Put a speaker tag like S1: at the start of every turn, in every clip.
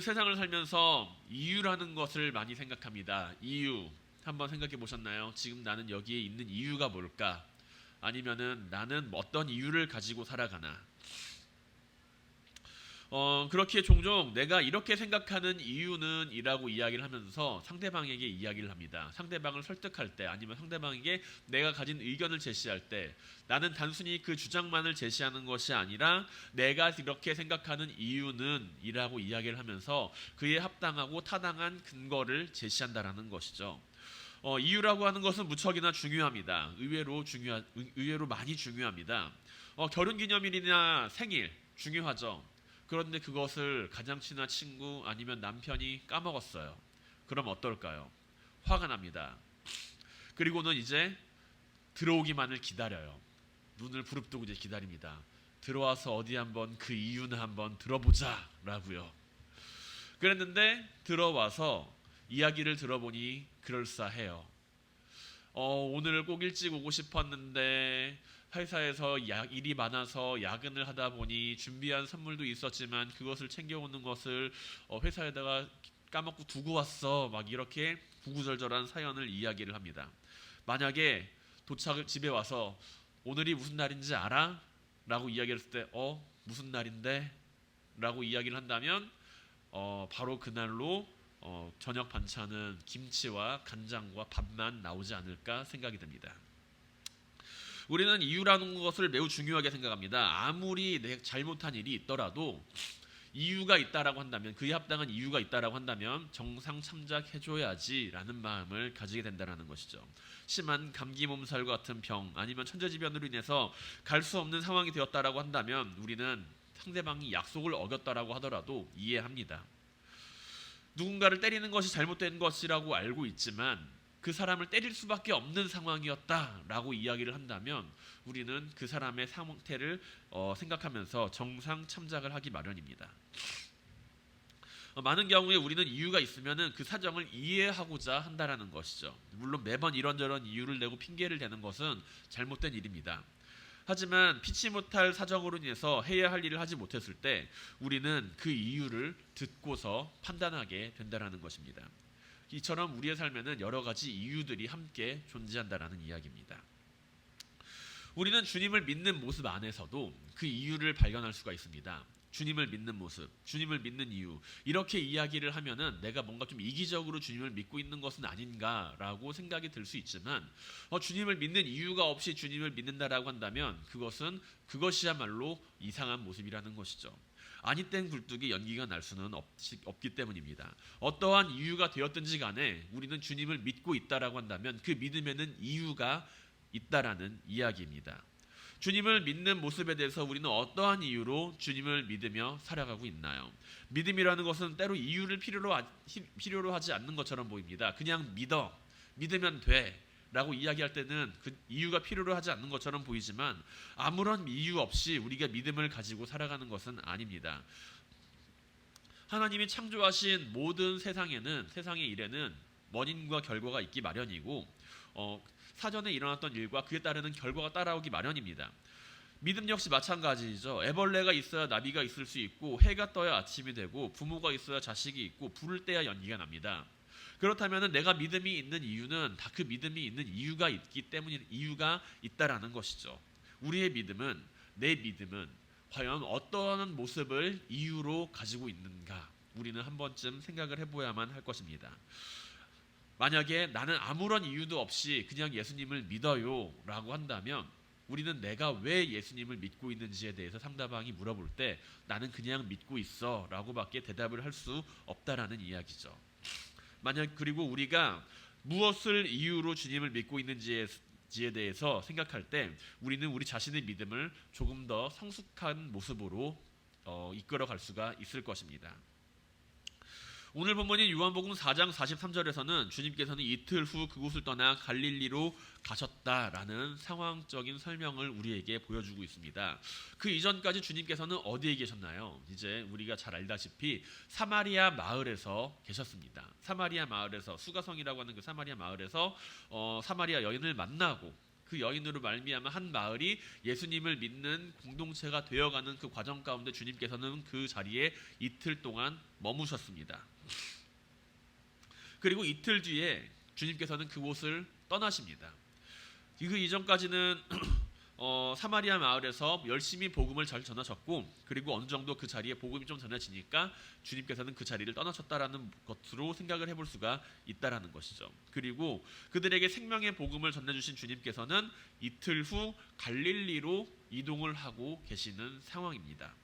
S1: 우리는 세상을 살면서 이유라는 것을 많이 생각합니다. 이유 한번 생각해 보셨나요? 지금 나는 여기에 있는 이유가 뭘까? 아니면은 나는 어떤 이유를 가지고 살아가나? 그렇게 종종 내가 이렇게 생각하는 이유는 이라고 이야기를 하면서 상대방에게 이야기를 합니다. 상대방을 설득할 때 아니면 상대방에게 내가 가진 의견을 제시할 때 나는 단순히 그 주장만을 제시하는 것이 아니라 내가 이렇게 생각하는 이유는 이라고 이야기를 하면서 그에 합당하고 타당한 근거를 제시한다라는 것이죠. 이유라고 하는 것은 무척이나 중요합니다. 의외로 많이 중요합니다. 결혼기념일이나 생일 중요하죠. 그런데 그것을 가장 친한 친구 아니면 남편이 까먹었어요. 그럼 어떨까요? 화가 납니다. 그리고는 이제 들어오기만을 기다려요. 눈을 부릅뜨고 이제 기다립니다. 들어와서 어디 한번 그 이유는 한번 들어보자 라고요. 그랬는데 들어와서 이야기를 들어보니 그럴싸해요. 오늘 꼭 일찍 오고 싶었는데 회사에서 일이 많아서 야근을 하다 보니 준비한 선물도 있었지만 그것을 챙겨오는 것을 회사에다가 까먹고 두고 왔어. 막 이렇게 구구절절한 사연을 이야기를 합니다. 만약에 집에 와서 오늘이 무슨 날인지 알아? 라고 이야기를 했을 때 무슨 날인데? 라고 이야기를 한다면 바로 그날로 저녁 반찬은 김치와 간장과 밥만 나오지 않을까 생각이 듭니다. 우리는 이유라는 것을 매우 중요하게 생각합니다. 아무리 내가 잘못한 일이 있더라도 이유가 있다라고 한다면 그에 합당한 이유가 있다라고 한다면 정상 참작해줘야지라는 마음을 가지게 된다는 것이죠. 심한 감기 몸살과 같은 병 아니면 천재지변으로 인해서 갈 수 없는 상황이 되었다라고 한다면 우리는 상대방이 약속을 어겼다라고 하더라도 이해합니다. 누군가를 때리는 것이 잘못된 것이라고 알고 있지만 그 사람을 때릴 수밖에 없는 상황이었다라고 이야기를 한다면 우리는 그 사람의 상태를 생각하면서 정상 참작을 하기 마련입니다. 많은 경우에 우리는 이유가 있으면 그 사정을 이해하고자 한다라는 것이죠. 물론 매번 이런저런 이유를 내고 핑계를 대는 것은 잘못된 일입니다. 하지만 피치 못할 사정으로 인해서 해야 할 일을 하지 못했을 때 우리는 그 이유를 듣고서 판단하게 된다는 것입니다. 이처럼 우리의 삶에는 여러 가지 이유들이 함께 존재한다는 이야기입니다. 우리는 주님을 믿는 모습 안에서도 그 이유를 발견할 수가 있습니다. 주님을 믿는 모습, 주님을 믿는 이유 이렇게 이야기를 하면은 내가 뭔가 좀 이기적으로 주님을 믿고 있는 것은 아닌가라고 생각이 들 수 있지만 주님을 믿는 이유가 없이 주님을 믿는다라고 한다면 그것이야말로 이상한 모습이라는 것이죠. 아니 땐 굴뚝에 연기가 날 수는 없기 때문입니다. 어떠한 이유가 되었든지 간에 우리는 주님을 믿고 있다라고 한다면 그 믿음에는 이유가 있다라는 이야기입니다. 주님을 믿는 모습에 대해서 우리는 어떠한 이유로 주님을 믿으며 살아가고 있나요? 믿음이라는 것은 때로 이유를 필요로 하지 않는 것처럼 보입니다. 그냥 믿으면 돼 라고 이야기할 때는 그 이유가 필요로 하지 않는 것처럼 보이지만 아무런 이유 없이 우리가 믿음을 가지고 살아가는 것은 아닙니다. 하나님이 창조하신 모든 세상의 일에는 원인과 결과가 있기 마련이고 사전에 일어났던 일과 그에 따르는 결과가 따라오기 마련입니다. 믿음 역시 마찬가지죠. 애벌레가 있어야 나비가 있을 수 있고 해가 떠야 아침이 되고 부모가 있어야 자식이 있고 불을 떼야 연기가 납니다. 그렇다면 내가 믿음이 있는 이유는 다 그 믿음이 있는 이유가 있기 때문에 이유가 있다라는 것이죠. 내 믿음은 과연 어떠한 모습을 이유로 가지고 있는가? 우리는 한 번쯤 생각을 해보야만 할 것입니다. 만약에 나는 아무런 이유도 없이 그냥 예수님을 믿어요 라고 한다면 우리는 내가 왜 예수님을 믿고 있는지에 대해서 상대방이 물어볼 때 나는 그냥 믿고 있어 라고 밖에 대답을 할 수 없다라는 이야기죠. 그리고 우리가 무엇을 이유로 주님을 믿고 있는지에 대해서 생각할 때 우리는 우리 자신의 믿음을 조금 더 성숙한 모습으로 이끌어갈 수가 있을 것입니다. 오늘 본문인 요한복음 4장 43절에서는 주님께서는 이틀 후 그곳을 떠나 갈릴리로 가셨다라는 상황적인 설명을 우리에게 보여주고 있습니다. 그 이전까지 주님께서는 어디에 계셨나요? 이제 우리가 잘 알다시피 사마리아 마을에서 계셨습니다. 사마리아 마을에서 수가성이라고 하는 그 사마리아 마을에서 사마리아 여인을 만나고 그 여인으로 말미암아 한 마을이 예수님을 믿는 공동체가 되어가는 그 과정 가운데 주님께서는 그 자리에 이틀 동안 머무셨습니다. 그리고 이틀 뒤에 주님께서는 그곳을 떠나십니다. 그 이전까지는 사마리아 마을에서 열심히 복음을 잘 전하셨고, 그리고 어느 정도 그 자리에 복음이 좀 전해지니까 주님께서는 그 자리를 떠나셨다라는 것으로 생각을 해볼 수가 있다라는 것이죠. 그리고 그들에게 생명의 복음을 전해주신 주님께서는 이틀 후 갈릴리로 이동을 하고 계시는 상황입니다.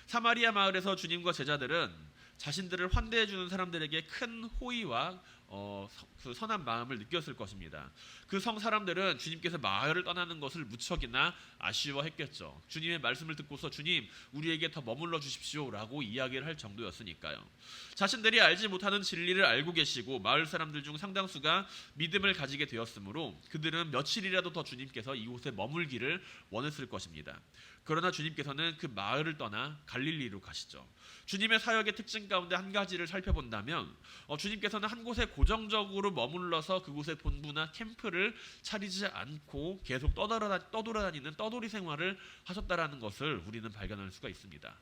S1: 사마리아 마을에서 주님과 제자들은 자신들을 환대해주는 사람들에게 큰 호의와 그 선한 마음을 느꼈을 것입니다. 그 성 사람들은 주님께서 마을을 떠나는 것을 무척이나 아쉬워했겠죠. 주님의 말씀을 듣고서 주님 우리에게 더 머물러 주십시오라고 이야기를 할 정도였으니까요. 자신들이 알지 못하는 진리를 알고 계시고 마을 사람들 중 상당수가 믿음을 가지게 되었으므로 그들은 며칠이라도 더 주님께서 이곳에 머물기를 원했을 것입니다. 그러나 주님께서는 그 마을을 떠나 갈릴리로 가시죠. 주님의 사역의 특징 가운데 한 가지를 살펴본다면 주님께서는 한 곳에 고정적으로 머물러서 그곳에 본부나 캠프를 차리지 않고 계속 떠돌아다니는 떠돌이 생활을 하셨다라는 것을 우리는 발견할 수가 있습니다.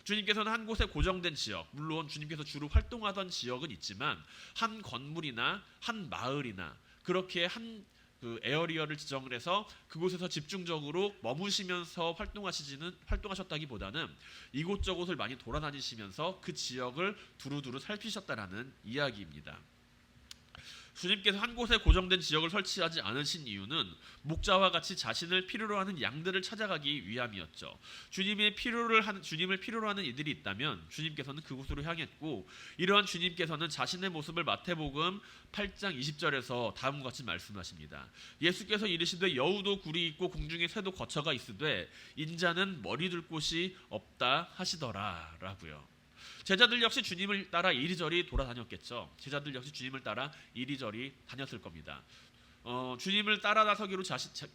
S1: 주님께서는 한 곳에 고정된 지역, 물론 주님께서 주로 활동하던 지역은 있지만 한 건물이나 한 마을이나 그렇게 그 에어리어를 지정을 해서 그곳에서 집중적으로 머무시면서 활동하셨다기보다는 이곳저곳을 많이 돌아다니시면서 그 지역을 두루두루 살피셨다라는 이야기입니다. 주님께서 한 곳에 고정된 지역을 설치하지 않으신 이유는 목자와 같이 자신을 필요로 하는 양들을 찾아가기 위함이었죠. 주님을 필요로 하는 이들이 있다면 주님께서는 그곳으로 향했고, 이러한 주님께서는 자신의 모습을 마태복음 8장 20절에서 다음과 같이 말씀하십니다. 예수께서 이르시되 여우도 굴이 있고 공중에 새도 거처가 있으되 인자는 머리 둘 곳이 없다 하시더라 라고요. 제자들 역시 주님을 따라 이리저리 돌아다녔겠죠. 제자들 역시 주님을 따라 이리저리 다녔을 겁니다. 주님을 따라 나서기로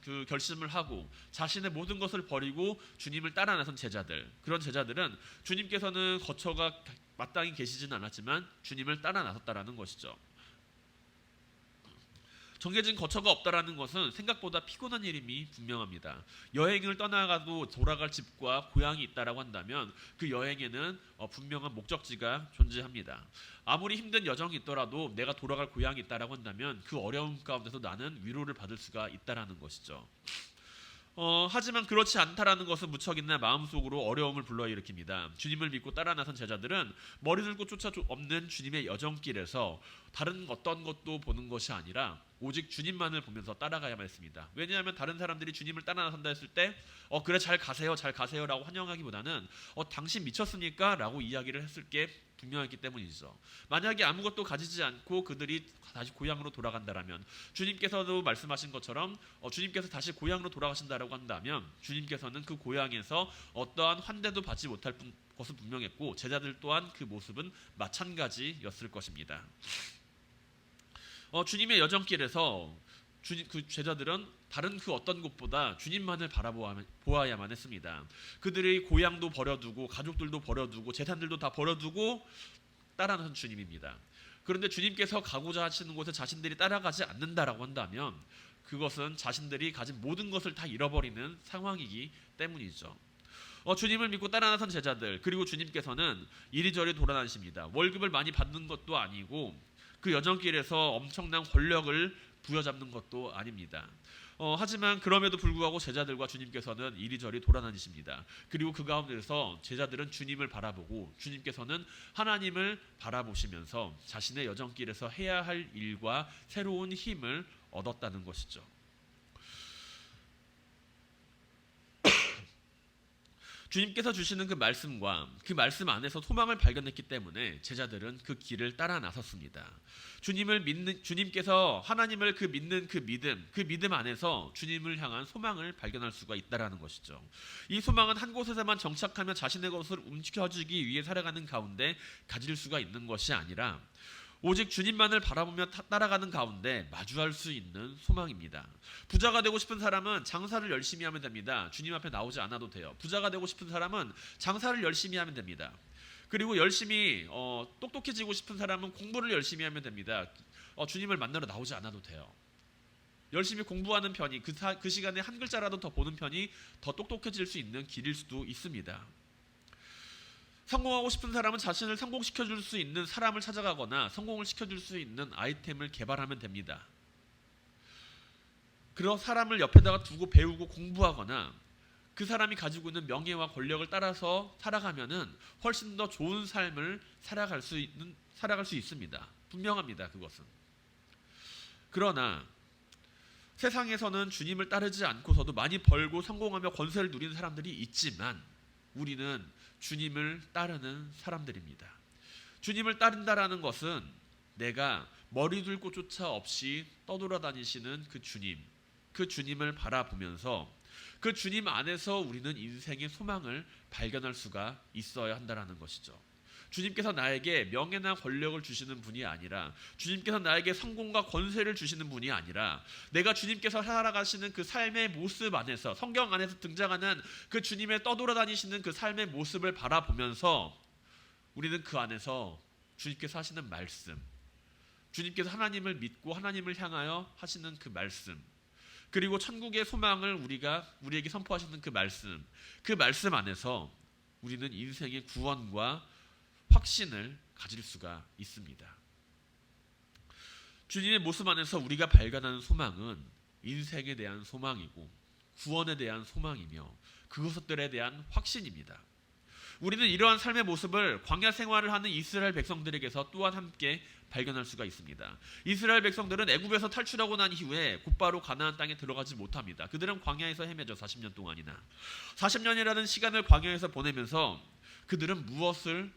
S1: 그 결심을 하고 자신의 모든 것을 버리고 주님을 따라 나선 제자들, 그런 제자들은 주님께서는 거처가 마땅히 계시진 않았지만 주님을 따라 나섰다라는 것이죠. 정해진 거처가 없다라는 것은 생각보다 피곤한 일임이 분명합니다. 여행을 떠나가도 돌아갈 집과 고향이 있다라고 한다면 그 여행에는 분명한 목적지가 존재합니다. 아무리 힘든 여정이 있더라도 내가 돌아갈 고향이 있다라고 한다면 그 어려움 가운데서 나는 위로를 받을 수가 있다라는 것이죠. 하지만 그렇지 않다라는 것은 무척이나 마음속으로 어려움을 불러일으킵니다. 주님을 믿고 따라 나선 제자들은 머리 들고 쫓아 없는 주님의 여정길에서 다른 어떤 것도 보는 것이 아니라 오직 주님만을 보면서 따라가야만 했습니다. 왜냐하면 다른 사람들이 주님을 따라 나선다 했을 때 그래 잘 가세요 라고 환영하기보다는 당신 미쳤습니까? 라고 이야기를 했을 게 분명했기 때문이죠. 만약에 아무것도 가지지 않고 그들이 다시 고향으로 돌아간다라면, 주님께서도 말씀하신 것처럼 주님께서 다시 고향으로 돌아가신다라고 한다면 주님께서는 그 고향에서 어떠한 환대도 받지 못할 것은 분명했고 제자들 또한 그 모습은 마찬가지였을 것입니다. 주님의 여정길에서 그 제자들은 다른 그 어떤 곳보다 주님만을 바라보아야만 했습니다. 그들의 고향도 버려두고 가족들도 버려두고 재산들도 다 버려두고 따라가는 주님입니다. 그런데 주님께서 가고자 하시는 곳에 자신들이 따라가지 않는다라고 한다면 그것은 자신들이 가진 모든 것을 다 잃어버리는 상황이기 때문이죠. 주님을 믿고 따라 나선 제자들, 그리고 주님께서는 이리저리 돌아다니십니다. 월급을 많이 받는 것도 아니고 그 여정길에서 엄청난 권력을 부여잡는 것도 아닙니다. 하지만 그럼에도 불구하고 제자들과 주님께서는 이리저리 돌아다니십니다. 그리고 그 가운데서 제자들은 주님을 바라보고 주님께서는 하나님을 바라보시면서 자신의 여정길에서 해야 할 일과 새로운 힘을 얻었다는 것이죠. 주님께서 주시는 그 말씀과 그 말씀 안에서 소망을 발견했기 때문에 제자들은 그 길을 따라 나섰습니다. 주님께서 하나님을 믿는 그 믿음 안에서 주님을 향한 소망을 발견할 수가 있다라는 것이죠. 이 소망은 한 곳에서만 정착하며 자신의 것을 움켜쥐기 위해 살아가는 가운데 가질 수가 있는 것이 아니라 오직 주님만을 바라보며 따라가는 가운데 마주할 수 있는 소망입니다. 부자가 되고 싶은 사람은 장사를 열심히 하면 됩니다. 주님 앞에 나오지 않아도 돼요. 부자가 되고 싶은 사람은 장사를 열심히 하면 됩니다. 그리고 열심히 똑똑해지고 싶은 사람은 공부를 열심히 하면 됩니다. 주님을 만나러 나오지 않아도 돼요. 열심히 공부하는 편이 그 시간에 한 글자라도 더 보는 편이 더 똑똑해질 수 있는 길일 수도 있습니다. 성공하고 싶은 사람은 자신을 성공시켜줄 수 있는 사람을 찾아가거나 성공을 시켜줄 수 있는 아이템을 개발하면 됩니다. 그런 사람을 옆에다가 두고 배우고 공부하거나 그 사람이 가지고 있는 명예와 권력을 따라서 살아가면은 훨씬 더 좋은 삶을 살아갈 수 있습니다. 분명합니다. 그것은. 그러나 세상에서는 주님을 따르지 않고서도 많이 벌고 성공하며 권세를 누리는 사람들이 있지만 우리는 주님을 따르는 사람들입니다. 주님을 따른다라는 것은 내가 머리 둘 곳조차 없이 떠돌아다니시는 그 주님을 바라보면서 그 주님 안에서 우리는 인생의 소망을 발견할 수가 있어야 한다는 것이죠. 주님께서 나에게 명예나 권력을 주시는 분이 아니라, 주님께서 나에게 성공과 권세를 주시는 분이 아니라, 내가 주님께서 살아가시는 그 삶의 모습 안에서, 성경 안에서 등장하는 그 주님의 떠돌아다니시는 그 삶의 모습을 바라보면서 우리는 그 안에서 주님께서 하시는 말씀, 주님께서 하나님을 믿고 하나님을 향하여 하시는 그 말씀, 그리고 천국의 소망을 우리에게 선포하시는 그 말씀 안에서 우리는 인생의 구원과 확신을 가질 수가 있습니다. 주님의 모습 안에서 우리가 발견하는 소망은 인생에 대한 소망이고 구원에 대한 소망이며 그것들에 대한 확신입니다. 우리는 이러한 삶의 모습을 광야 생활을 하는 이스라엘 백성들에게서 또한 함께 발견할 수가 있습니다. 이스라엘 백성들은 애굽에서 탈출하고 난 이후에 곧바로 가나안 땅에 들어가지 못합니다. 그들은 광야에서 헤매죠. 40년 동안이나. 40년이라는 시간을 광야에서 보내면서 그들은 무엇을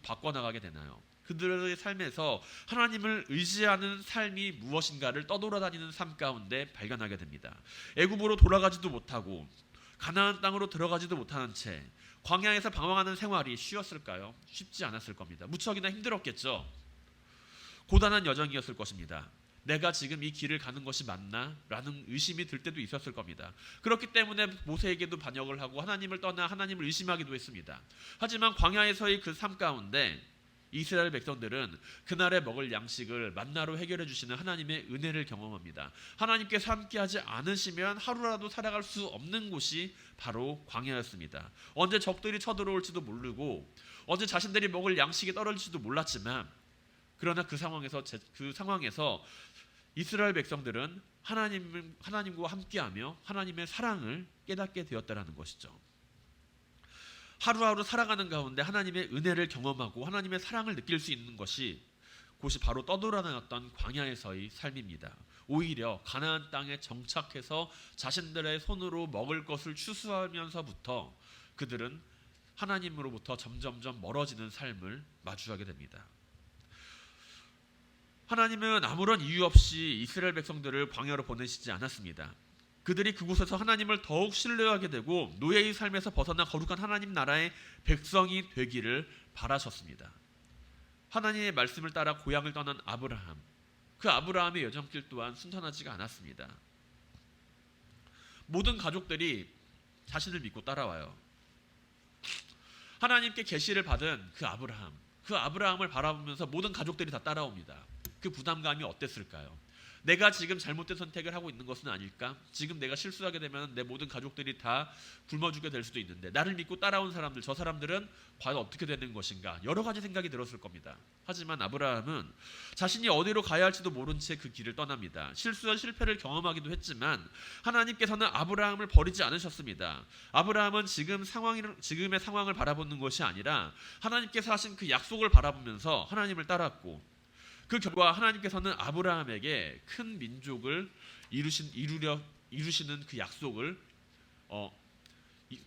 S1: 바꿔나가게 되나요? 그들의 삶에서 하나님을 의지하는 삶이 무엇인가를 떠돌아다니는 삶 가운데 발견하게 됩니다. 애굽으로 돌아가지도 못하고 가나안 땅으로 들어가지도 못하는 채 광야에서 방황하는 생활이 쉬웠을까요? 쉽지 않았을 겁니다. 무척이나 힘들었겠죠. 고단한 여정이었을 것입니다. 내가 지금 이 길을 가는 것이 맞나? 라는 의심이 들 때도 있었을 겁니다. 그렇기 때문에 모세에게도 반역을 하고 하나님을 떠나 하나님을 의심하기도 했습니다. 하지만 광야에서의 그 삶 가운데 이스라엘 백성들은 그날에 먹을 양식을 만나로 해결해 주시는 하나님의 은혜를 경험합니다. 하나님께서 함께하지 않으시면 하루라도 살아갈 수 없는 곳이 바로 광야였습니다. 언제 적들이 쳐들어올지도 모르고 언제 자신들이 먹을 양식이 떨어질지도 몰랐지만 그러나 그 상황에서 이스라엘 백성들은 하나님과 함께하며 하나님의 사랑을 깨닫게 되었다라는 것이죠. 하루하루 살아가는 가운데 하나님의 은혜를 경험하고 하나님의 사랑을 느낄 수 있는 곳이 바로 떠돌아다녔던 광야에서의 삶입니다. 오히려 가나안 땅에 정착해서 자신들의 손으로 먹을 것을 추수하면서부터 그들은 하나님으로부터 점점점 멀어지는 삶을 마주하게 됩니다. 하나님은 아무런 이유 없이 이스라엘 백성들을 광야로 보내시지 않았습니다. 그들이 그곳에서 하나님을 더욱 신뢰하게 되고 노예의 삶에서 벗어나 거룩한 하나님 나라의 백성이 되기를 바라셨습니다. 하나님의 말씀을 따라 고향을 떠난 아브라함, 그 아브라함의 여정길 또한 순탄하지가 않았습니다. 모든 가족들이 자신을 믿고 따라와요. 하나님께 계시를 받은 그 아브라함을 바라보면서 모든 가족들이 다 따라옵니다. 그 부담감이 어땠을까요? 내가 지금 잘못된 선택을 하고 있는 것은 아닐까? 지금 내가 실수하게 되면 내 모든 가족들이 다 굶어 죽게 될 수도 있는데 나를 믿고 따라온 사람들, 저 사람들은 과연 어떻게 되는 것인가? 여러 가지 생각이 들었을 겁니다. 하지만 아브라함은 자신이 어디로 가야 할지도 모른 채 그 길을 떠납니다. 실수와 실패를 경험하기도 했지만 하나님께서는 아브라함을 버리지 않으셨습니다. 아브라함은 지금의 상황을 바라보는 것이 아니라 하나님께서 하신 그 약속을 바라보면서 하나님을 따랐고 그 결과 하나님께서는 아브라함에게 큰 민족을 이루시는 그 약속을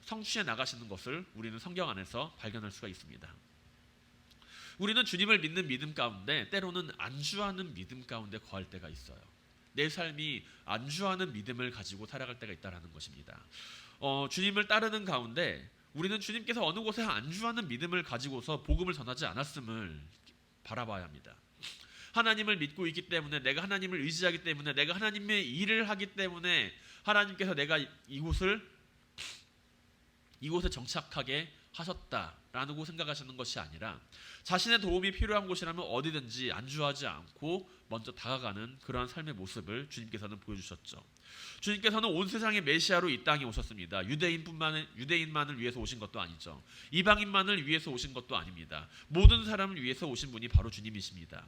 S1: 성취해 나가시는 것을 우리는 성경 안에서 발견할 수가 있습니다. 우리는 주님을 믿는 믿음 가운데 때로는 안주하는 믿음 가운데 거할 때가 있어요. 내 삶이 안주하는 믿음을 가지고 살아갈 때가 있다는 것입니다. 주님을 따르는 가운데 우리는 주님께서 어느 곳에 안주하는 믿음을 가지고서 복음을 전하지 않았음을 바라봐야 합니다. 하나님을 믿고 있기 때문에, 내가 하나님을 의지하기 때문에, 내가 하나님의 일을 하기 때문에 하나님께서 내가 이곳에 정착하게 하셨다라는 라고 생각하시는 것이 아니라 자신의 도움이 필요한 곳이라면 어디든지 안주하지 않고 먼저 다가가는 그러한 삶의 모습을 주님께서는 보여주셨죠. 주님께서는 온 세상의 메시아로 이 땅에 오셨습니다. 유대인만을 위해서 오신 것도 아니죠. 이방인만을 위해서 오신 것도 아닙니다. 모든 사람을 위해서 오신 분이 바로 주님이십니다.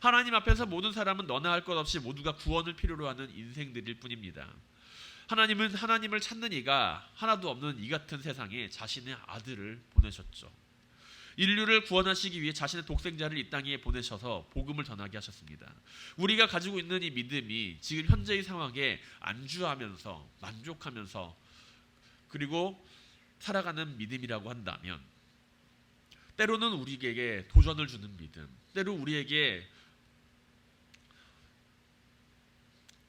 S1: 하나님 앞에서 모든 사람은 너나 할 것 없이 모두가 구원을 필요로 하는 인생들일 뿐입니다. 하나님은 하나님을 찾는 이가 하나도 없는 이 같은 세상에 자신의 아들을 보내셨죠. 인류를 구원하시기 위해 자신의 독생자를 이 땅에 보내셔서 복음을 전하게 하셨습니다. 우리가 가지고 있는 이 믿음이 지금 현재의 상황에 안주하면서 만족하면서 그리고 살아가는 믿음이라고 한다면 때로는 우리에게 도전을 주는 믿음, 때로 우리에게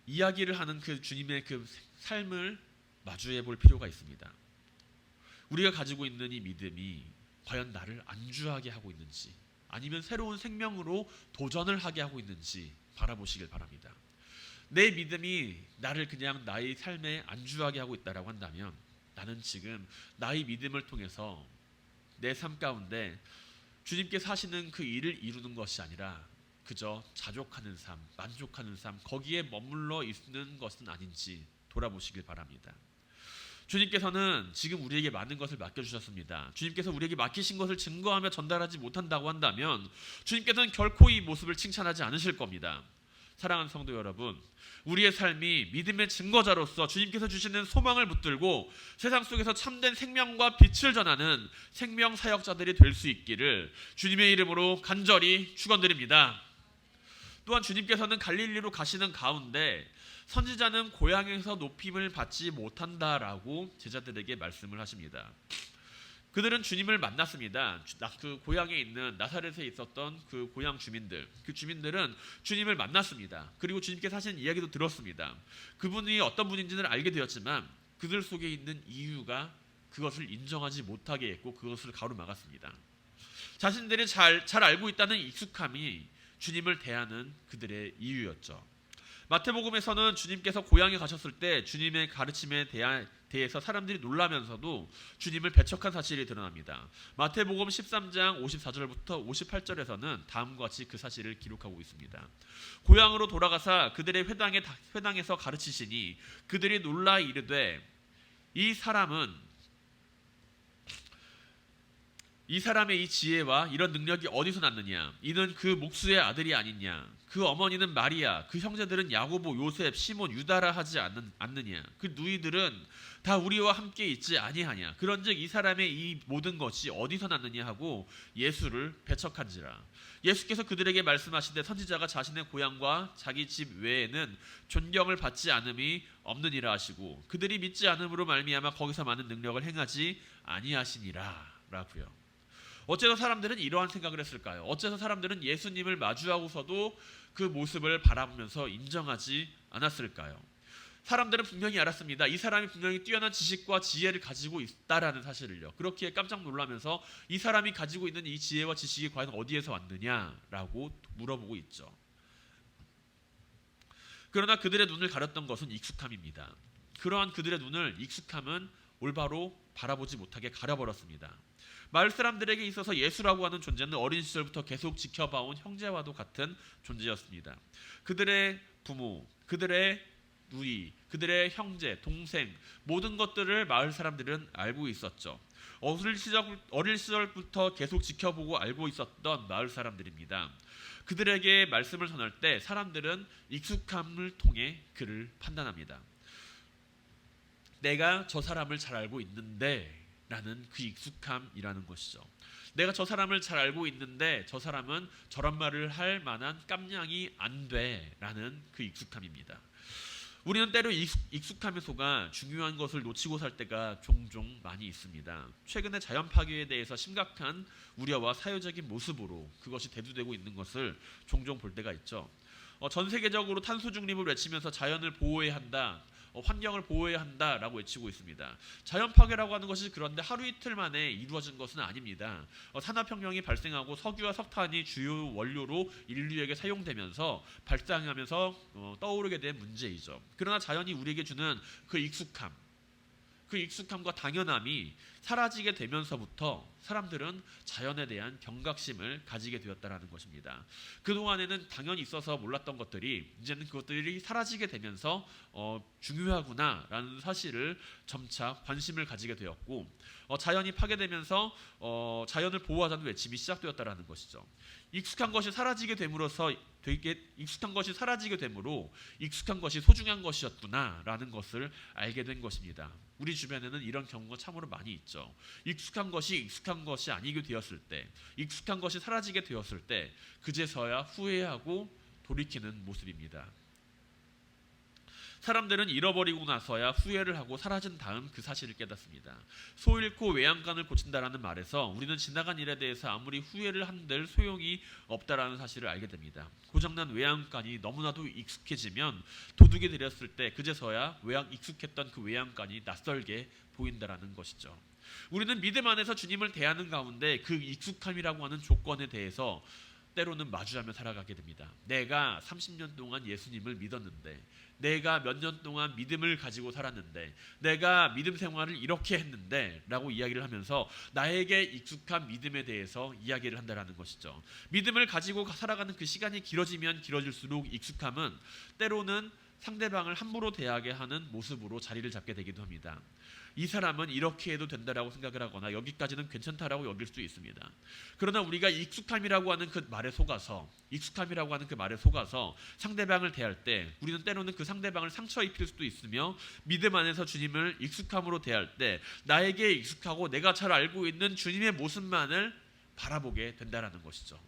S1: 이야기를 하는 그 주님의 그 삶을 마주해 볼 필요가 있습니다. 우리가 가지고 있는 이 믿음이 과연 나를 안주하게 하고 있는지 아니면 새로운 생명으로 도전을 하게 하고 있는지 바라보시길 바랍니다. 내 믿음이 나를 그냥 나의 삶에 안주하게 하고 있다라고 한다면 나는 지금 나의 믿음을 통해서 내 삶 가운데 주님께서 하시는 그 일을 이루는 것이 아니라 그저 자족하는 삶, 만족하는 삶, 거기에 머물러 있는 것은 아닌지 돌아보시길 바랍니다. 주님께서는 지금 우리에게 많은 것을 맡겨주셨습니다. 주님께서 우리에게 맡기신 것을 증거하며 전달하지 못한다고 한다면 주님께서는 결코 이 모습을 칭찬하지 않으실 겁니다. 사랑하는 성도 여러분, 우리의 삶이 믿음의 증거자로서 주님께서 주시는 소망을 붙들고 세상 속에서 참된 생명과 빛을 전하는 생명 사역자들이 될 수 있기를 주님의 이름으로 간절히 축원드립니다. 또한 주님께서는 갈릴리로 가시는 가운데 선지자는 고향에서 높임을 받지 못한다라고 제자들에게 말씀을 하십니다. 그들은 주님을 만났습니다. 그 고향에 있는 나사렛에 있었던 그 고향 주민들, 그 주민들은 주님을 만났습니다. 그리고 주님께서 하신 이야기도 들었습니다. 그분이 어떤 분인지는 알게 되었지만 그들 속에 있는 이유가 그것을 인정하지 못하게 했고 그것을 가로막았습니다. 자신들이 잘 알고 있다는 익숙함이 주님을 대하는 그들의 이유였죠. 마태복음에서는 주님께서 고향에 가셨을 때 주님의 가르침에 대해서 사람들이 놀라면서도 주님을 배척한 사실이 드러납니다. 마태복음 13장 54절부터 58절에서는 다음과 같이 그 사실을 기록하고 있습니다. 고향으로 돌아가사 그들의 회당에서 가르치시니 그들이 놀라 이르되 이 사람의 이 지혜와 이런 능력이 어디서 났느냐? 이는 그 목수의 아들이 아니냐? 그 어머니는 마리아, 그 형제들은 야고보, 요셉, 시몬, 유다라 하지 않느냐? 그 누이들은 다 우리와 함께 있지 아니하냐? 그런즉 이 사람의 이 모든 것이 어디서 났느냐 하고 예수를 배척한지라. 예수께서 그들에게 말씀하시되 선지자가 자신의 고향과 자기 집 외에는 존경을 받지 않음이 없느니라 하시고 그들이 믿지 않음으로 말미암아 거기서 많은 능력을 행하지 아니하시니라 라고요. 어째서 사람들은 이러한 생각을 했을까요? 어째서 사람들은 예수님을 마주하고서도 그 모습을 바라보면서 인정하지 않았을까요? 사람들은 분명히 알았습니다. 이 사람이 분명히 뛰어난 지식과 지혜를 가지고 있다라는 사실을요. 그렇기에 깜짝 놀라면서 이 사람이 가지고 있는 이 지혜와 지식이 과연 어디에서 왔느냐라고 물어보고 있죠. 그러나 그들의 눈을 가렸던 것은 익숙함입니다. 그러한 그들의 눈을 익숙함은 올바로 바라보지 못하게 가려버렸습니다. 마을 사람들에게 있어서 예수라고 하는 존재는 어린 시절부터 계속 지켜봐온 형제와도 같은 존재였습니다. 그들의 부모, 그들의 누이, 그들의 형제, 동생 모든 것들을 마을 사람들은 알고 있었죠. 어릴 시절부터 계속 지켜보고 알고 있었던 마을 사람들입니다. 그들에게 말씀을 전할 때 사람들은 익숙함을 통해 그를 판단합니다. 내가 저 사람을 잘 알고 있는데 라는 그 익숙함이라는 것이죠. 내가 저 사람을 잘 알고 있는데 저 사람은 저런 말을 할 만한 깜냥이 안 돼 라는 그 익숙함입니다. 우리는 때로 익숙함에 속아 중요한 것을 놓치고 살 때가 종종 많이 있습니다. 최근에 자연 파괴에 대해서 심각한 우려와 사회적인 모습으로 그것이 대두되고 있는 것을 종종 볼 때가 있죠. 전 세계적으로 탄소 중립을 외치면서 자연을 보호해야 한다. 환경을 보호해야 한다라고 외치고 있습니다. 자연 파괴라고 하는 것이 그런데 하루 이틀 만에 이루어진 것은 아닙니다. 산업혁명이 발생하고 석유와 석탄이 주요 원료로 인류에게 사용되면서 발생하면서 떠오르게 된 문제이죠. 그러나 자연이 우리에게 주는 그 익숙함, 그 익숙함과 당연함이 사라지게 되면서부터 사람들은 자연에 대한 경각심을 가지게 되었다라는 것입니다. 그동안에는 당연히 있어서 몰랐던 것들이 이제는 그것들이 사라지게 되면서 중요하구나라는 사실을 점차 관심을 가지게 되었고, 자연이 파괴되면서 자연을 보호하자는 외침이 시작되었다라는 것이죠. 익숙한 것이 사라지게 됨으로써 되게 익숙한 것이 사라지게 되므로 익숙한 것이 소중한 것이었구나라는 것을 알게 된 것입니다. 우리 주변에는 이런 경우가 참으로 많이 있죠. 익숙한 것이 아니게 되었을 때, 익숙한 것이 사라지게 되었을 때 그제서야 후회하고 돌이키는 모습입니다. 사람들은 잃어버리고 나서야 후회를 하고 사라진 다음 그 사실을 깨닫습니다. 소 잃고 외양간을 고친다라는 말에서 우리는 지나간 일에 대해서 아무리 후회를 한들 소용이 없다라는 사실을 알게 됩니다. 고장난 외양간이 너무나도 익숙해지면 도둑이 들였을 때 그제서야 익숙했던 그 외양간이 낯설게 보인다라는 것이죠. 우리는 믿음 안에서 주님을 대하는 가운데 그 익숙함이라고 하는 조건에 대해서 때로는 마주하며 살아가게 됩니다. 내가 30년 동안 예수님을 믿었는데, 내가 몇 년 동안 믿음을 가지고 살았는데, 내가 믿음 생활을 이렇게 했는데 라고 이야기를 하면서 나에게 익숙한 믿음에 대해서 이야기를 한다는 것이죠. 믿음을 가지고 살아가는 그 시간이 길어지면 길어질수록 익숙함은 때로는 상대방을 함부로 대하게 하는 모습으로 자리를 잡게 되기도 합니다. 이 사람은 이렇게 해도 된다라고 생각을 하거나 여기까지는 괜찮다라고 여길 수 있습니다. 그러나 우리가 익숙함이라고 하는 그 말에 속아서 상대방을 대할 때 우리는 때로는 그 상대방을 상처 입힐 수도 있으며, 믿음 안에서 주님을 익숙함으로 대할 때 나에게 익숙하고 내가 잘 알고 있는 주님의 모습만을 바라보게 된다라는 것이죠.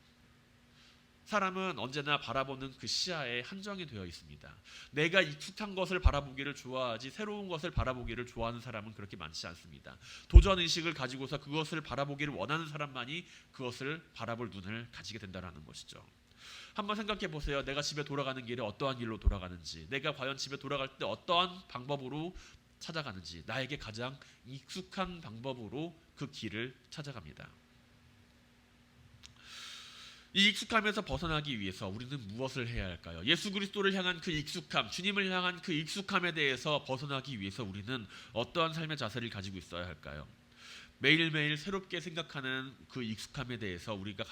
S1: 사람은 언제나 바라보는 그 시야에 한정이 되어 있습니다. 내가 익숙한 것을 바라보기를 좋아하지 새로운 것을 바라보기를 좋아하는 사람은 그렇게 많지 않습니다. 도전의식을 가지고서 그것을 바라보기를 원하는 사람만이 그것을 바라볼 눈을 가지게 된다는 것이죠. 한번 생각해 보세요. 내가 집에 돌아가는 길에 어떠한 길로 돌아가는지, 내가 과연 집에 돌아갈 때 어떠한 방법으로 찾아가는지, 나에게 가장 익숙한 방법으로 그 길을 찾아갑니다. 이 익숙함에서 벗어나기 위해서 우리는 무엇을 해야 할까요? 예수 그리스도를 향한 그 익숙함, 주님을 향한 그 익숙함에 대해서 벗어나기 위해서 우리는 어떠한 삶의 자세를 가지고 있어야 할까요? 매일매일 새롭게 생각하는 그 익숙함에 대해서 우리가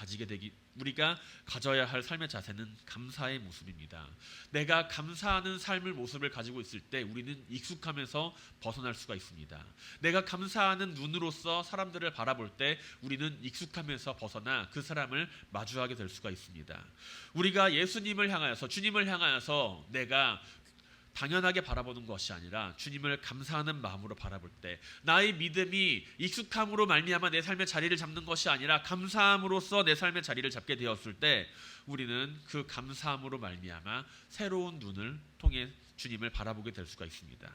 S1: 가져야 할 삶의 자세는 감사의 모습입니다. 내가 감사하는 삶의 모습을 가지고 있을 때 우리는 익숙함에서 벗어날 수가 있습니다. 내가 감사하는 눈으로서 사람들을 바라볼 때 우리는 익숙함에서 벗어나 그 사람을 마주하게 될 수가 있습니다. 우리가 예수님을 향하여서, 주님을 향하여서 내가 당연하게 바라보는 것이 아니라 주님을 감사하는 마음으로 바라볼 때, 나의 믿음이 익숙함으로 말미암아 내 삶의 자리를 잡는 것이 아니라 감사함으로써 내 삶의 자리를 잡게 되었을 때 우리는 그 감사함으로 말미암아 새로운 눈을 통해 주님을 바라보게 될 수가 있습니다.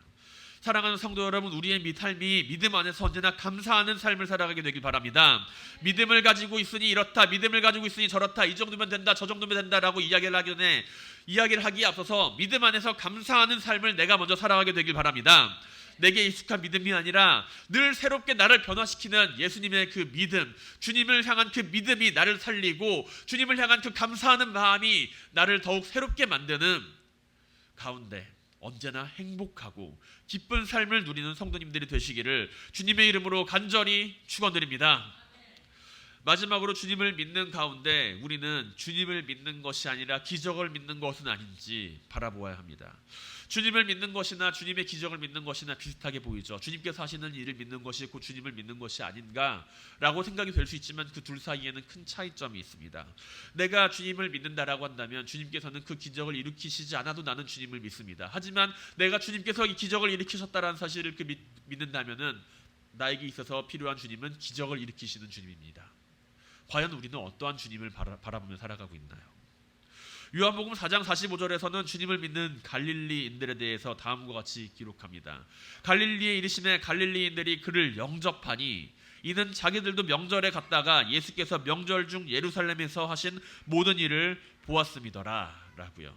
S1: 사랑하는 성도 여러분, 우리의 삶이 믿음 안에서 언제나 감사하는 삶을 살아가게 되길 바랍니다. 믿음을 가지고 있으니 이렇다, 믿음을 가지고 있으니 저렇다, 이 정도면 된다, 저 정도면 된다라고 이야기를 하기에 앞서서 믿음 안에서 감사하는 삶을 내가 먼저 살아가게 되길 바랍니다. 내게 익숙한 믿음이 아니라 늘 새롭게 나를 변화시키는 예수님의 그 믿음, 주님을 향한 그 믿음이 나를 살리고 주님을 향한 그 감사하는 마음이 나를 더욱 새롭게 만드는 가운데 언제나 행복하고 기쁜 삶을 누리는 성도님들이 되시기를 주님의 이름으로 간절히 축원드립니다. 마지막으로 주님을 믿는 가운데 우리는 주님을 믿는 것이 아니라 기적을 믿는 것은 아닌지 바라보아야 합니다. 주님을 믿는 것이나 주님의 기적을 믿는 것이나 비슷하게 보이죠. 주님께서 하시는 일을 믿는 것이 곧 주님을 믿는 것이 아닌가라고 생각이 될 수 있지만 그 둘 사이에는 큰 차이점이 있습니다. 내가 주님을 믿는다라고 한다면 주님께서는 그 기적을 일으키시지 않아도 나는 주님을 믿습니다. 하지만 내가 주님께서 이 기적을 일으키셨다는 사실을 믿는다면은 나에게 있어서 필요한 주님은 기적을 일으키시는 주님입니다. 과연 우리는 어떠한 주님을 바라보며 살아가고 있나요? 요한복음 4장 45절에서는 주님을 믿는 갈릴리인들에 대해서 다음과 같이 기록합니다. 갈릴리에 이르시매 갈릴리인들이 그를 영접하니 이는 자기들도 명절에 갔다가 예수께서 명절 중 예루살렘에서 하신 모든 일을 보았음이더라 라고요.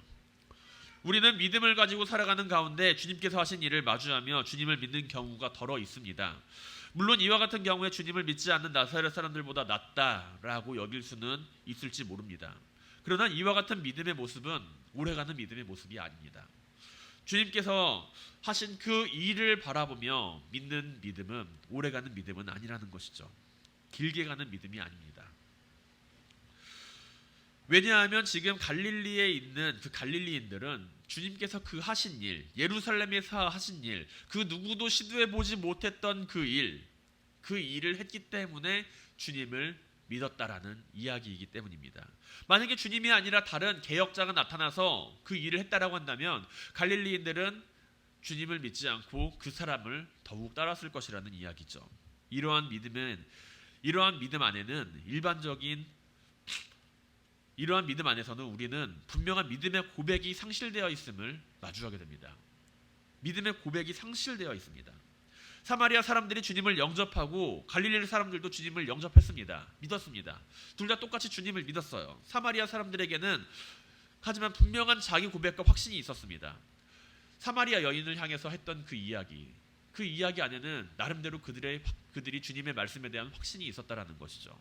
S1: 우리는 믿음을 가지고 살아가는 가운데 주님께서 하신 일을 마주하며 주님을 믿는 경우가 더러 있습니다. 물론 이와 같은 경우에 주님을 믿지 않는 나사렛 사람들보다 낫다라고 여길 수는 있을지 모릅니다. 그러나 이와 같은 믿음의 모습은 오래가는 믿음의 모습이 아닙니다. 주님께서 하신 그 일을 바라보며 믿는 믿음은 오래가는 믿음은 아니라는 것이죠. 길게 가는 믿음이 아닙니다. 왜냐하면 지금 갈릴리에 있는 그 갈릴리인들은 주님께서 그 하신 일, 예루살렘에서 하신 일, 그 누구도 시도해보지 못했던 그 일을 했기 때문에 주님을 믿었다라는 이야기이기 때문입니다. 만약에 주님이 아니라 다른 개혁자가 나타나서 그 일을 했다라고 한다면 갈릴리인들은 주님을 믿지 않고 그 사람을 더욱 따랐을 것이라는 이야기죠. 이러한 믿음 안에는 이러한 믿음 안에서는 우리는 분명한 믿음의 고백이 상실되어 있음을 마주하게 됩니다. 믿음의 고백이 상실되어 있습니다. 사마리아 사람들이 주님을 영접하고 갈릴리 사람들도 주님을 영접했습니다. 믿었습니다. 둘 다 똑같이 주님을 믿었어요. 사마리아 사람들에게는 하지만 분명한 자기 고백과 확신이 있었습니다. 사마리아 여인을 향해서 했던 그 이야기 안에는 나름대로 그들이 주님의 말씀에 대한 확신이 있었다라는 것이죠.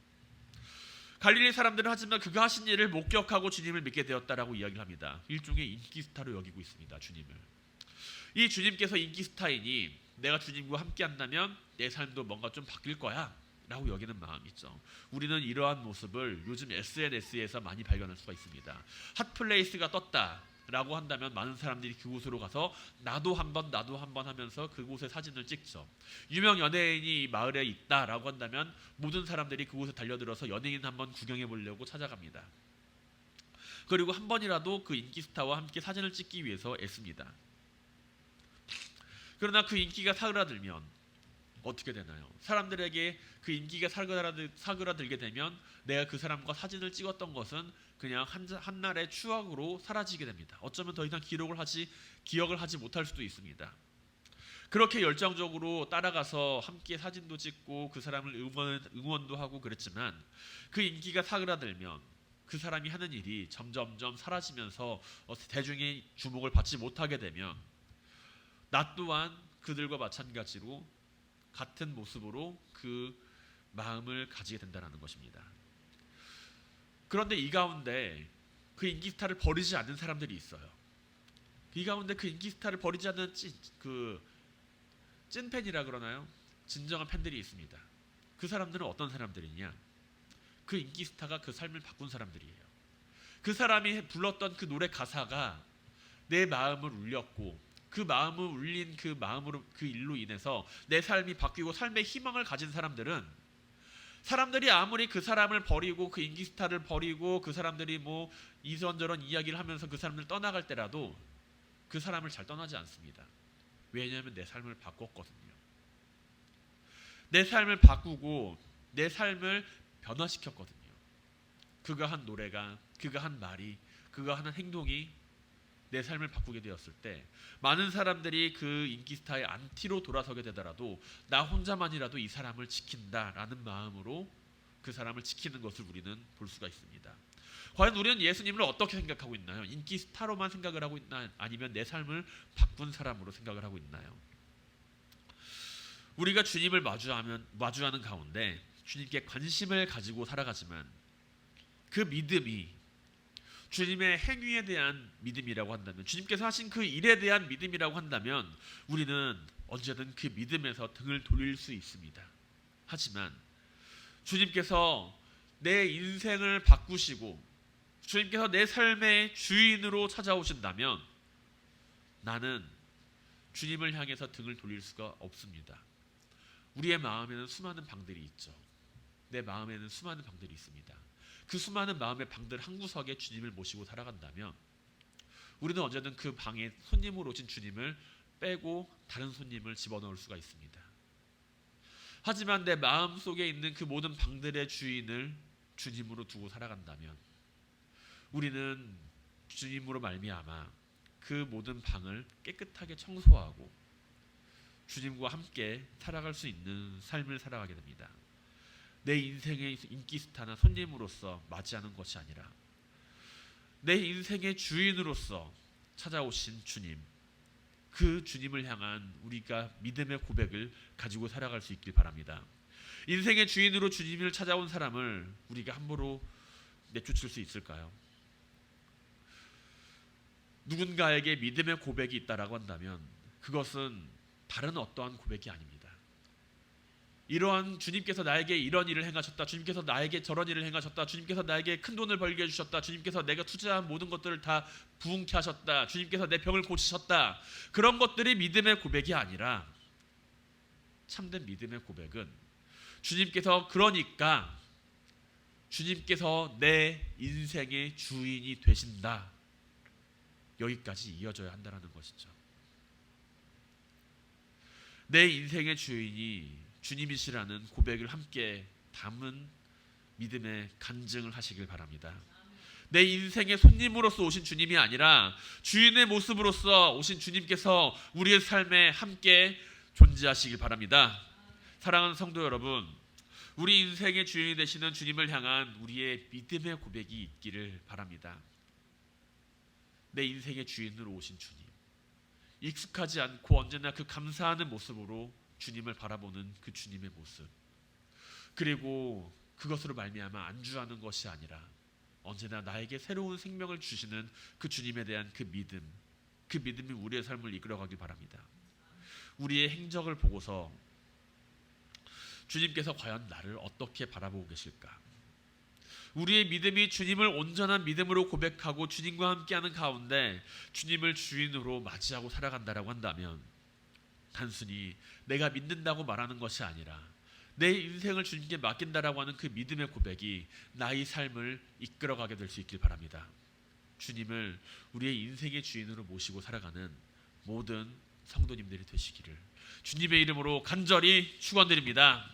S1: 갈릴리 사람들은 하지만 그가 하신 일을 목격하고 주님을 믿게 되었다라고 이야기를 합니다. 일종의 인기스타로 여기고 있습니다. 주님을. 이 주님께서 인기스타이니 내가 주님과 함께 한다면 내 삶도 뭔가 좀 바뀔 거야 라고 여기는 마음이 있죠. 우리는 이러한 모습을 요즘 SNS에서 많이 발견할 수가 있습니다. 핫플레이스가 떴다 라고 한다면 많은 사람들이 그곳으로 가서 나도 한번 하면서 그곳에 사진을 찍죠. 유명 연예인이 이 마을에 있다라고 한다면 모든 사람들이 그곳에 달려들어서 연예인 한번 구경해 보려고 찾아갑니다. 그리고 한 번이라도 그 인기 스타와 함께 사진을 찍기 위해서 애씁니다. 그러나 그 인기가 사그라들면 어떻게 되나요? 사람들에게 그 인기가 사그라들게 되면 내가 그 사람과 사진을 찍었던 것은 그냥 한날의 추억으로 사라지게 됩니다. 어쩌면 더 이상 기억을 하지 못할 수도 있습니다. 그렇게 열정적으로 따라가서 함께 사진도 찍고 그 사람을 응원도 하고 그랬지만 그 인기가 사그라들면 그 사람이 하는 일이 점점점 사라지면서 대중의 주목을 받지 못하게 되면 나 또한 그들과 마찬가지로 같은 모습으로 그 마음을 가지게 된다는 것입니다. 그런데 이 가운데 그 인기스타를 버리지 않는 사람들이 있어요. 이 가운데 그 인기스타를 버리지 않는 찐팬이라 그러나요? 진정한 팬들이 있습니다. 그 사람들은 어떤 사람들이냐? 그 인기스타가 그 삶을 바꾼 사람들이에요. 그 사람이 불렀던 그 노래 가사가 내 마음을 울렸고 그 마음을 울린 그 일로 인해서 내 삶이 바뀌고 삶의 희망을 가진 사람들이 아무리 그 사람을 버리고 그 인기스타를 버리고 그 사람들이 뭐 이런저런 이야기를 하면서 그 사람들 떠나갈 때라도 그 사람을 잘 떠나지 않습니다. 왜냐하면 내 삶을 바꿨거든요. 내 삶을 바꾸고 내 삶을 변화시켰거든요. 그가 한 노래가, 그가 한 말이, 그가 하는 행동이 내 삶을 바꾸게 되었을 때 많은 사람들이 그 인기스타의 안티로 돌아서게 되더라도 나 혼자만이라도 이 사람을 지킨다라는 마음으로 그 사람을 지키는 것을 우리는 볼 수가 있습니다. 과연 우리는 예수님을 어떻게 생각하고 있나요? 인기스타로만 생각을 하고 있나요? 아니면 내 삶을 바꾼 사람으로 생각을 하고 있나요? 우리가 주님을 마주하는 가운데 주님께 관심을 가지고 살아가지만 그 믿음이 주님의 행위에 대한 믿음이라고 한다면, 주님께서 하신 그 일에 대한 믿음이라고 한다면 우리는 언제든 그 믿음에서 등을 돌릴 수 있습니다. 하지만 주님께서 내 인생을 바꾸시고 주님께서 내 삶의 주인으로 찾아오신다면 나는 주님을 향해서 등을 돌릴 수가 없습니다. 우리의 마음에는 수많은 방들이 있죠. 내 마음에는 수많은 방들이 있습니다. 그 수많은 마음의 방들 한 구석에 주님을 모시고 살아간다면 우리는 언제든 그 방에 손님으로 오신 주님을 빼고 다른 손님을 집어넣을 수가 있습니다. 하지만 내 마음 속에 있는 그 모든 방들의 주인을 주님으로 두고 살아간다면 우리는 주님으로 말미암아 그 모든 방을 깨끗하게 청소하고 주님과 함께 살아갈 수 있는 삶을 살아가게 됩니다. 내 인생의 인기스타나 손님으로서 맞이하는 것이 아니라 내 인생의 주인으로서 찾아오신 주님, 그 주님을 향한 우리가 믿음의 고백을 가지고 살아갈 수 있길 바랍니다. 인생의 주인으로 주님을 찾아온 사람을 우리가 함부로 내쫓을 수 있을까요? 누군가에게 믿음의 고백이 있다라고 한다면 그것은 다른 어떠한 고백이 아닙니다. 이러한 주님께서 나에게 이런 일을 행하셨다. 주님께서 나에게 저런 일을 행하셨다. 주님께서 나에게 큰 돈을 벌게 해주셨다. 주님께서 내가 투자한 모든 것들을 다 부흥케 하셨다. 주님께서 내 병을 고치셨다. 그런 것들이 믿음의 고백이 아니라 참된 믿음의 고백은 주님께서 그러니까 주님께서 내 인생의 주인이 되신다. 여기까지 이어져야 한다는 것이죠. 내 인생의 주인이 주님이시라는 고백을 함께 담은 믿음의 간증을 하시길 바랍니다. 내 인생의 손님으로서 오신 주님이 아니라 주인의 모습으로서 오신 주님께서 우리의 삶에 함께 존재하시길 바랍니다. 사랑하는 성도 여러분, 우리 인생의 주인이 되시는 주님을 향한 우리의 믿음의 고백이 있기를 바랍니다. 내 인생의 주인으로 오신 주님, 익숙하지 않고 언제나 그 감사하는 모습으로 주님을 바라보는 그 주님의 모습, 그리고 그것으로 말미암아 안주하는 것이 아니라 언제나 나에게 새로운 생명을 주시는 그 주님에 대한 그 믿음, 그 믿음이 우리의 삶을 이끌어가길 바랍니다. 우리의 행적을 보고서 주님께서 과연 나를 어떻게 바라보고 계실까? 우리의 믿음이 주님을 온전한 믿음으로 고백하고 주님과 함께하는 가운데 주님을 주인으로 맞이하고 살아간다라고 한다면 단순히 내가 믿는다고 말하는 것이 아니라 내 인생을 주님께 맡긴다라고 하는 그 믿음의 고백이 나의 삶을 이끌어가게 될 수 있길 바랍니다. 주님을 우리의 인생의 주인으로 모시고 살아가는 모든 성도님들이 되시기를 주님의 이름으로 간절히 축원드립니다.